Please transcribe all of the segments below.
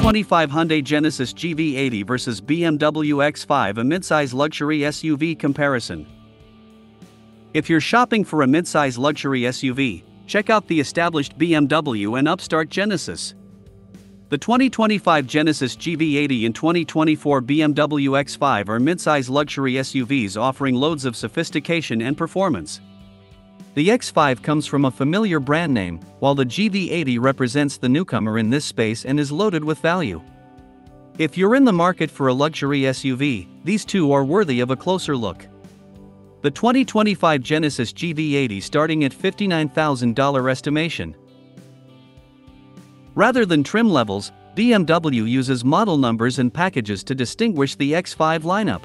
2025 Hyundai-Genesis-GV80 vs BMW X5, a midsize luxury SUV comparison. If you're shopping for a midsize luxury SUV, check out the established BMW and upstart Genesis. The 2025 Genesis-GV80 and 2024 BMW X5 are midsize luxury SUVs offering loads of sophistication and performance. The X5 comes from a familiar brand name, while the GV80 represents the newcomer in this space and is loaded with value. If you're in the market for a luxury SUV, these two are worthy of a closer look. The 2025 Genesis-GV80 starting at $59,000 estimation. Rather than trim levels, BMW uses model numbers and packages to distinguish the X5 lineup.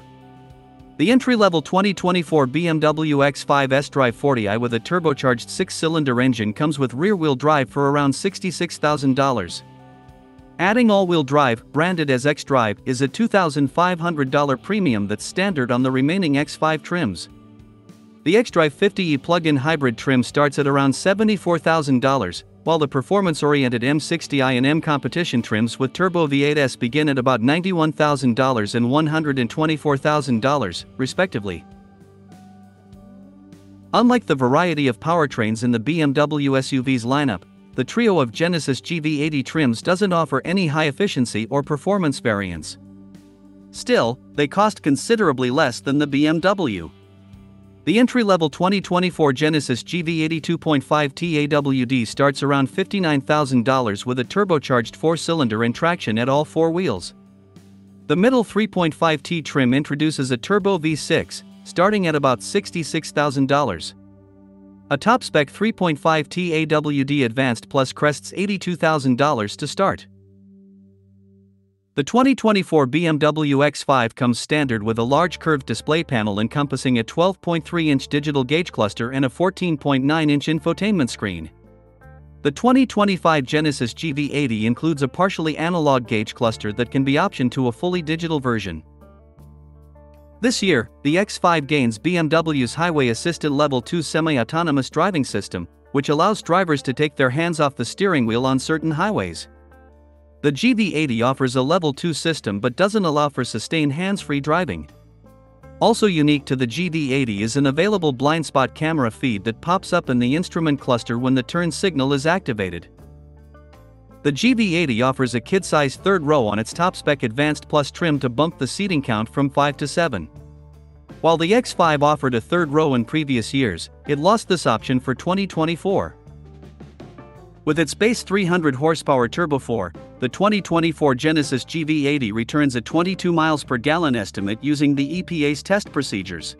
The entry-level 2024 BMW X5 xDrive 40i with a turbocharged 6-cylinder engine comes with rear-wheel drive for around $66,000. Adding all-wheel drive, branded as xDrive, is a $2,500 premium that's standard on the remaining X5 trims. The xDrive 50e plug-in hybrid trim starts at around $74,000, while the performance-oriented M60i and M Competition trims with Turbo V8s begin at about $91,000 and $124,000, respectively. Unlike the variety of powertrains in the BMW SUVs lineup, the trio of Genesis-GV80 trims doesn't offer any high-efficiency or performance variants. Still, they cost considerably less than the BMW. The entry-level 2024 Genesis-GV80 2.5T AWD starts around $59,000 with a turbocharged 4-cylinder and traction at all four wheels. The middle 3.5T trim introduces a turbo V6, starting at about $66,000. A top-spec 3.5T AWD Advanced Plus crests $82,000 to start. The 2024 BMW X5 comes standard with a large curved display panel encompassing a 12.3-inch digital gauge cluster and a 14.9-inch infotainment screen. The 2025 Genesis-GV80 includes a partially analog gauge cluster that can be optioned to a fully digital version. This year, the X5 gains BMW's Highway Assistant Level 2 semi-autonomous driving system, which allows drivers to take their hands off the steering wheel on certain highways. The GV80 offers a Level 2 system but doesn't allow for sustained hands-free driving. Also unique to the GV80 is an available blind spot camera feed that pops up in the instrument cluster when the turn signal is activated. The GV80 offers a kid-size third row on its top-spec Advanced Plus trim to bump the seating count from 5 to 7. While the X5 offered a third row in previous years, it lost this option for 2024. With its base 300 horsepower Turbo 4, the 2024 Genesis-GV80 returns a 22 miles per gallon estimate using the EPA's test procedures.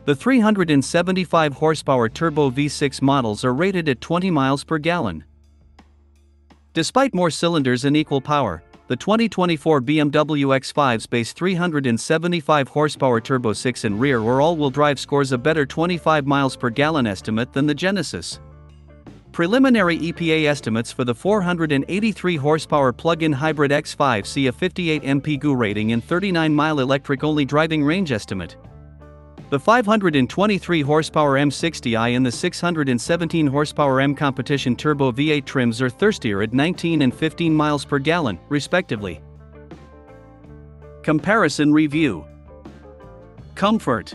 The 375 horsepower Turbo V6 models are rated at 20 miles per gallon. Despite more cylinders and equal power, the 2024 BMW X5's base 375 horsepower Turbo 6 and rear or all-wheel drive scores a better 25 miles per gallon estimate than the Genesis. Preliminary EPA estimates for the 483 horsepower plug-in hybrid X5 see a 58 mpg rating and 39-mile electric-only driving range estimate. The 523 horsepower M60i and the 617 horsepower M Competition Turbo V8 trims are thirstier at 19 and 15 miles per gallon, respectively. Comparison review. Comfort.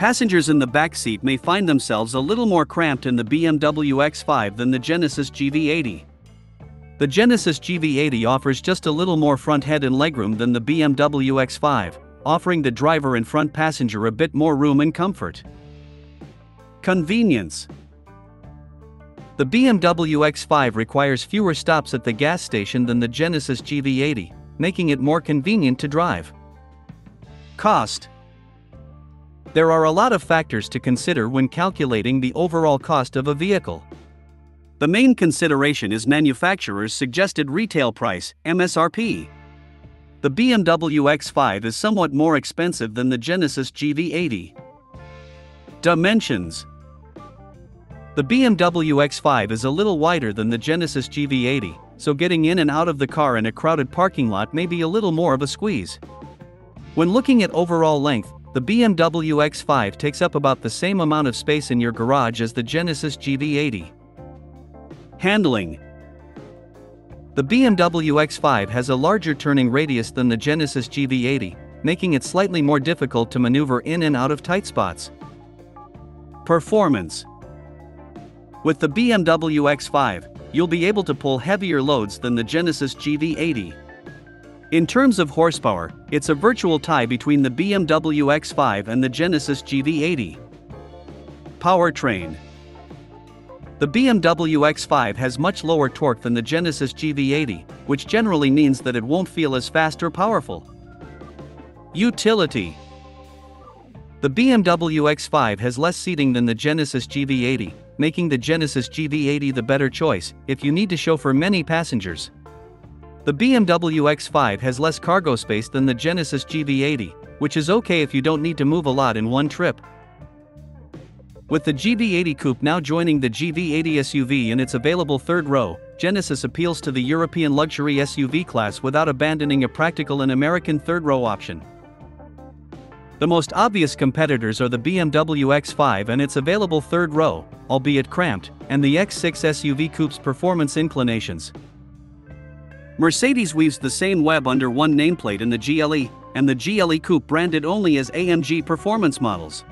Passengers in the back seat may find themselves a little more cramped in the BMW X5 than the Genesis-GV80. The Genesis GV80 offers just a little more front head and legroom than the BMW X5, offering the driver and front passenger a bit more room and comfort. Convenience. The BMW X5 requires fewer stops at the gas station than the Genesis GV80, making it more convenient to drive. Cost. There are a lot of factors to consider when calculating the overall cost of a vehicle. The main consideration is manufacturer's suggested retail price, MSRP. The BMW X5 is somewhat more expensive than the Genesis GV80. Dimensions. The BMW X5 is a little wider than the Genesis GV80, so getting in and out of the car in a crowded parking lot may be a little more of a squeeze. When looking at overall length, the BMW X5 takes up about the same amount of space in your garage as the Genesis GV80. Handling. The BMW X5 has a larger turning radius than the Genesis GV80, making it slightly more difficult to maneuver in and out of tight spots. Performance. With the BMW X5, you'll be able to pull heavier loads than the Genesis GV80. In terms of horsepower, it's a virtual tie between the BMW X5 and the Genesis GV80. Powertrain. The BMW X5 has much lower torque than the Genesis GV80, which generally means that it won't feel as fast or powerful. Utility. The BMW X5 has less seating than the Genesis GV80, making the Genesis GV80 the better choice if you need to chauffeur many passengers. The BMW X5 has less cargo space than the Genesis GV80, which is okay if you don't need to move a lot in one trip. With the GV80 Coupe now joining the GV80 SUV in its available third row, Genesis appeals to the European luxury SUV class without abandoning a practical and American third-row option. The most obvious competitors are the BMW X5 and its available third row, albeit cramped, and the X6 SUV Coupe's performance inclinations. Mercedes weaves the same web under one nameplate in the GLE, and the GLE Coupe branded only as AMG performance models.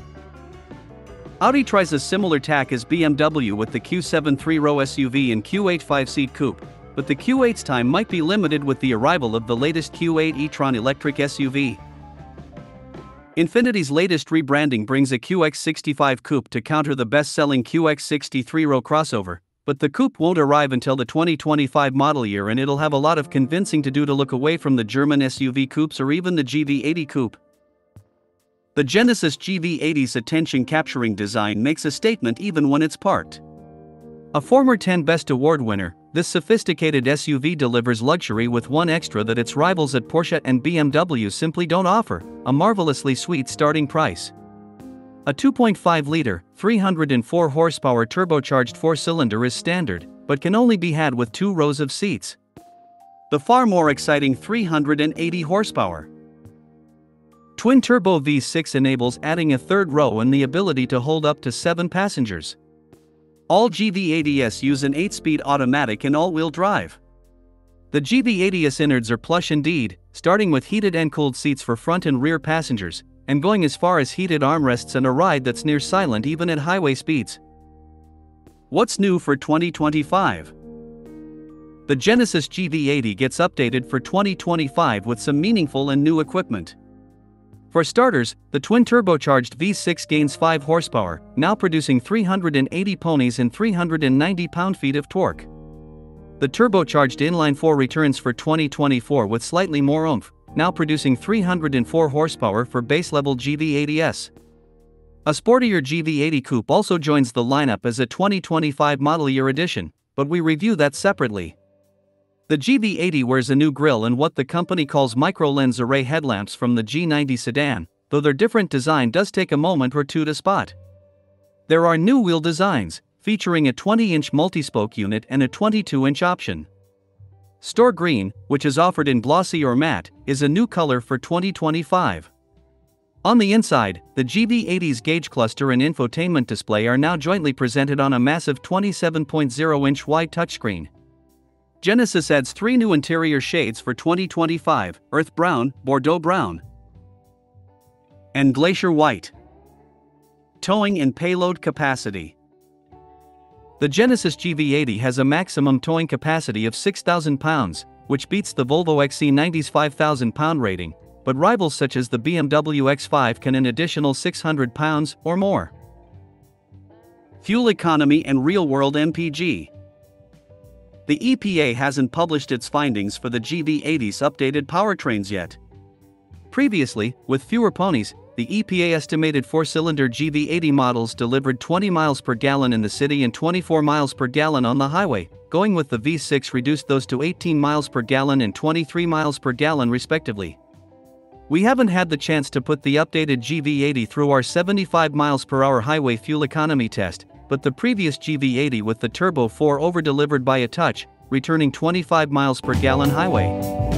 Audi tries a similar tack as BMW with the Q7 3-row SUV and Q8 5-seat coupe, but the Q8's time might be limited with the arrival of the latest Q8 e-tron electric SUV. Infinity's latest rebranding brings a QX65 coupe to counter the best-selling QX60 3-row crossover, but the coupe won't arrive until the 2025 model year, and it'll have a lot of convincing to do to look away from the German SUV coupes or even the GV80 coupe. The Genesis GV80's attention-capturing design makes a statement even when it's parked. A former 10 Best Award winner, this sophisticated SUV delivers luxury with one extra that its rivals at Porsche and BMW simply don't offer: a marvelously sweet starting price. A 2.5-liter, 304-horsepower turbocharged four-cylinder is standard, but can only be had with 2 rows of seats. The far more exciting 380 horsepower twin-turbo V6 enables adding a third row and the ability to hold up to 7 passengers. All GV80s use an 8-speed automatic and all-wheel drive. The GV80s innards are plush indeed, starting with heated and cooled seats for front and rear passengers, and going as far as heated armrests and a ride that's near silent even at highway speeds. What's new for 2025? The Genesis GV80 gets updated for 2025 with some meaningful and new equipment. For starters, the twin-turbocharged V6 gains 5 horsepower, now producing 380 ponies and 390 pound-feet of torque. The turbocharged inline-4 returns for 2024 with slightly more oomph, now producing 304 horsepower for base-level GV80s. A sportier GV80 Coupe also joins the lineup as a 2025 model year edition, but we review that separately. The GV80 wears a new grille and what the company calls micro-lens array headlamps from the G90 sedan, though their different design does take a moment or two to spot. There are new wheel designs, featuring a 20-inch multi-spoke unit and a 22-inch option. Store Green, which is offered in glossy or matte, is a new color for 2025. On the inside, the GV80's gauge cluster and infotainment display are now jointly presented on a massive 27.0-inch wide touchscreen. Genesis adds 3 new interior shades for 2025: Earth Brown, Bordeaux Brown, and Glacier White. Towing and payload capacity. The Genesis GV80 has a maximum towing capacity of 6,000 pounds, which beats the Volvo XC90's 5,000 pound rating, but rivals such as the BMW X5 can an additional 600 pounds or more. Fuel economy and real-world MPG. The EPA hasn't published its findings for the GV80's updated powertrains yet. Previously, with fewer ponies, the EPA estimated 4-cylinder GV80 models delivered 20 miles per gallon in the city and 24 miles per gallon on the highway. Going with the V6 reduced those to 18 miles per gallon and 23 miles per gallon respectively. We haven't had the chance to put the updated GV80 through our 75 miles per hour highway fuel economy test, but the previous GV80 with the Turbo 4 over-delivered by a touch, returning 25 miles per gallon highway.